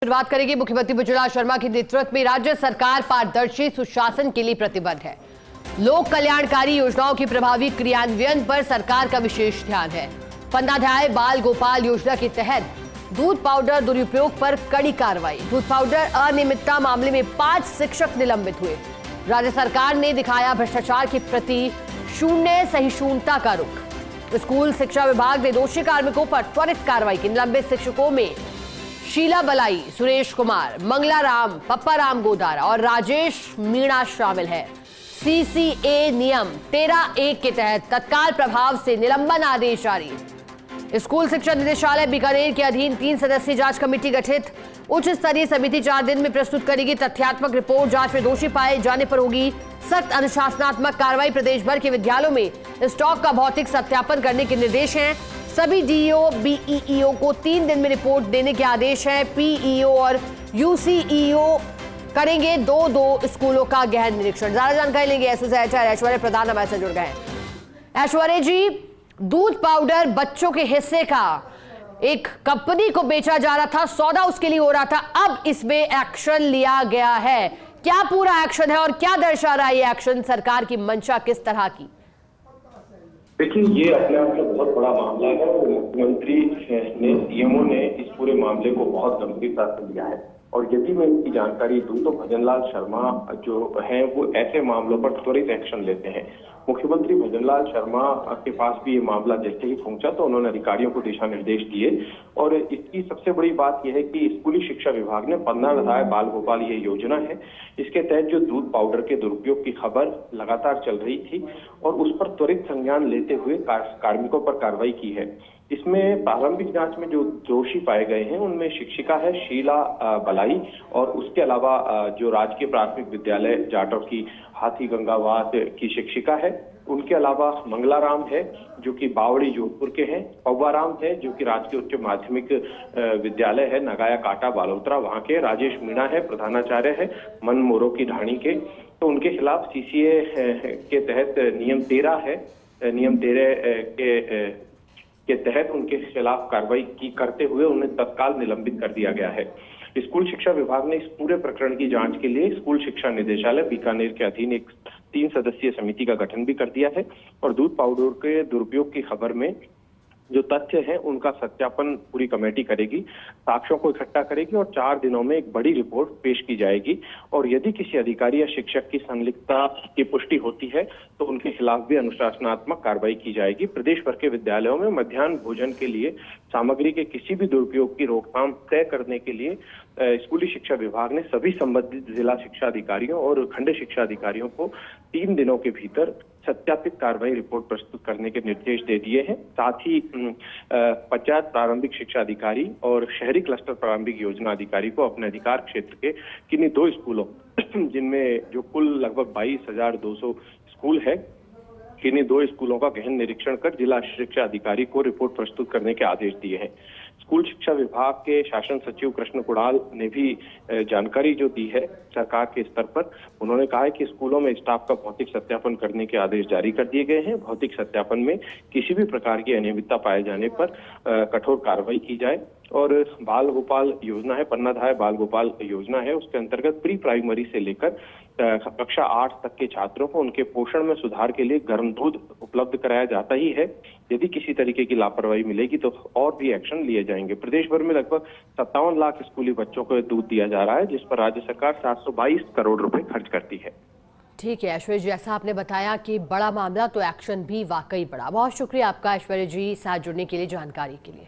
शुरुआत करेगी। मुख्यमंत्री भुजबल शर्मा के नेतृत्व में राज्य सरकार पारदर्शी सुशासन के लिए प्रतिबद्ध है। लोक कल्याणकारी योजनाओं की प्रभावी क्रियान्वयन पर सरकार का विशेष ध्यान है। 15 बाल गोपाल योजना के तहत दूध पाउडर दुरुपयोग पर कड़ी कार्रवाई। दूध पाउडर अनियमितता मामले में 5 शिक्षक निलंबित हुए। राज्य सरकार ने दिखाया भ्रष्टाचार के प्रति शून्य सहिष्णुता का रुख। स्कूल शिक्षा विभाग ने दोषी कार्मिकों पर त्वरित कार्रवाई की। निलंबित शिक्षकों में शीला बलाई, सुरेश कुमार, मंगला राम, पप्पा राम गोदारा और राजेश मीणा शामिल है। सीसीए नियम 13(1) के तहत तत्काल प्रभाव से निलंबन आदेश जारी। स्कूल शिक्षा निदेशालय बीकानेर के अधीन 3 सदस्यीय जांच कमेटी गठित। उच्च स्तरीय समिति 4 दिन में प्रस्तुत करेगी तथ्यात्मक रिपोर्ट। जांच में दोषी पाए जाने पर होगी सख्त अनुशासनात्मक कार्रवाई। प्रदेश भर के विद्यालयों में स्टॉक का भौतिक सत्यापन करने के निर्देश हैं। सभी डीईओ बीईओ को 3 दिन में रिपोर्ट देने के आदेश हैं। पीईओ और यूसीईओ करेंगे 2-2 स्कूलों का गहन निरीक्षण। ज्यादा जानकारी लेंगे एसोसिएटर ऐश्वर्य प्रधान हमारे साथ जुड़ गए हैं। ऐश्वर्य जी, दूध पाउडर बच्चों के हिस्से का एक कंपनी को बेचा जा रहा था, सौदा उसके लिए हो रहा था, अब इसमें एक्शन लिया गया है। क्या पूरा एक्शन है और क्या दर्शा रहा है ये एक्शन? सरकार की मंशा किस तरह की? देखिए, ये अपने आप में बहुत बड़ा मामला है और मुख्यमंत्री ने सीएमओ ने इस पूरे मामले को बहुत गंभीरता से लिया है। और यदि मैं इसकी जानकारी दूं तो भजनलाल शर्मा जो हैं वो ऐसे मामलों पर त्वरित एक्शन लेते हैं। मुख्यमंत्री भजनलाल शर्मा के पास भी ये मामला जैसे ही पहुंचा तो उन्होंने अधिकारियों को दिशा निर्देश दिए। और इसकी सबसे बड़ी बात यह है कि स्कूली शिक्षा विभाग ने 15 बाल गोपाल ये योजना है, इसके तहत जो दूध पाउडर के दुरुपयोग की खबर लगातार चल रही थी और उस पर त्वरित संज्ञान लेते हुए कार्मिकों पर कार्रवाई की है। इसमें प्रारंभिक जांच में जो दोषी पाए गए हैं उनमें शिक्षिका है शीला बलाई और उसके अलावा जो राजकीय प्राथमिक विद्यालय जाटव की हाथी गंगावाद की शिक्षिका है। उनके अलावा मंगला राम है जो कि बावड़ी जोधपुर के हैं। पप्पा राम है जो कि राजकीय उच्च माध्यमिक विद्यालय है नगाया काटा बालोतरा वहां के। राजेश मीणा है प्रधानाचार्य है मन मोरो की ढाणी के। तो उनके खिलाफ सीसीए के तहत नियम 13 है। नियम 13 के तहत उनके खिलाफ कार्रवाई की करते हुए उन्हें तत्काल निलंबित कर दिया गया है। स्कूल शिक्षा विभाग ने इस पूरे प्रकरण की जांच के लिए स्कूल शिक्षा निदेशालय बीकानेर के अधीन एक 3 सदस्यीय समिति का गठन भी कर दिया है और दूध पाउडर के दुरुपयोग की खबर में जो तथ्य है उनका सत्यापन पूरी कमेटी करेगी, साक्ष्यों को इकट्ठा करेगी और 4 दिनों में एक बड़ी रिपोर्ट पेश की जाएगी। और यदि किसी अधिकारी या शिक्षक की संलिप्तता की पुष्टि होती है तो उनके खिलाफ भी अनुशासनात्मक कार्रवाई की जाएगी। प्रदेश भर के विद्यालयों में मध्याह्न भोजन के लिए सामग्री के किसी भी दुरुपयोग की रोकथाम तय करने के लिए स्कूली शिक्षा विभाग ने सभी संबंधित जिला शिक्षा अधिकारियों और खंड शिक्षा अधिकारियों को 3 दिनों के भीतर सत्यापित कार्रवाई रिपोर्ट प्रस्तुत करने के निर्देश दे दिए हैं। साथ ही पंचायत प्रारंभिक शिक्षा अधिकारी और शहरी क्लस्टर प्रारंभिक योजना अधिकारी को अपने अधिकार क्षेत्र के किन्हीं 2 स्कूलों जिनमें जो कुल लगभग 22,200 स्कूल है, किन्हीं 2 स्कूलों का गहन निरीक्षण कर जिला शिक्षा अधिकारी को रिपोर्ट प्रस्तुत करने के आदेश दिए हैं। स्कूल शिक्षा विभाग के शासन सचिव कृष्ण कुणाल ने भी जानकारी जो दी है सरकार के स्तर पर, उन्होंने कहा है कि स्कूलों में स्टाफ का भौतिक सत्यापन करने के आदेश जारी कर दिए गए हैं। भौतिक सत्यापन में किसी भी प्रकार की अनियमितता पाए जाने पर कठोर कार्रवाई की जाए। और बाल गोपाल योजना है, 15 बाल गोपाल योजना है, उसके अंतर्गत प्री प्राइमरी से लेकर कक्षा 8 तक के छात्रों को उनके पोषण में सुधार के लिए गर्म दूध उपलब्ध कराया जाता ही है। यदि किसी तरीके की लापरवाही मिलेगी तो और भी एक्शन लिए जाएंगे। प्रदेश भर में लगभग 57 लाख स्कूली बच्चों को दूध दिया जा रहा है जिस पर राज्य सरकार 722 करोड़ रुपए खर्च करती है। ठीक है ऐश्वर्य जी, जैसा आपने बताया कि बड़ा मामला तो एक्शन भी वाकई बड़ा। बहुत शुक्रिया आपका ऐश्वर्य जी, साथ जुड़ने के लिए, जानकारी के लिए।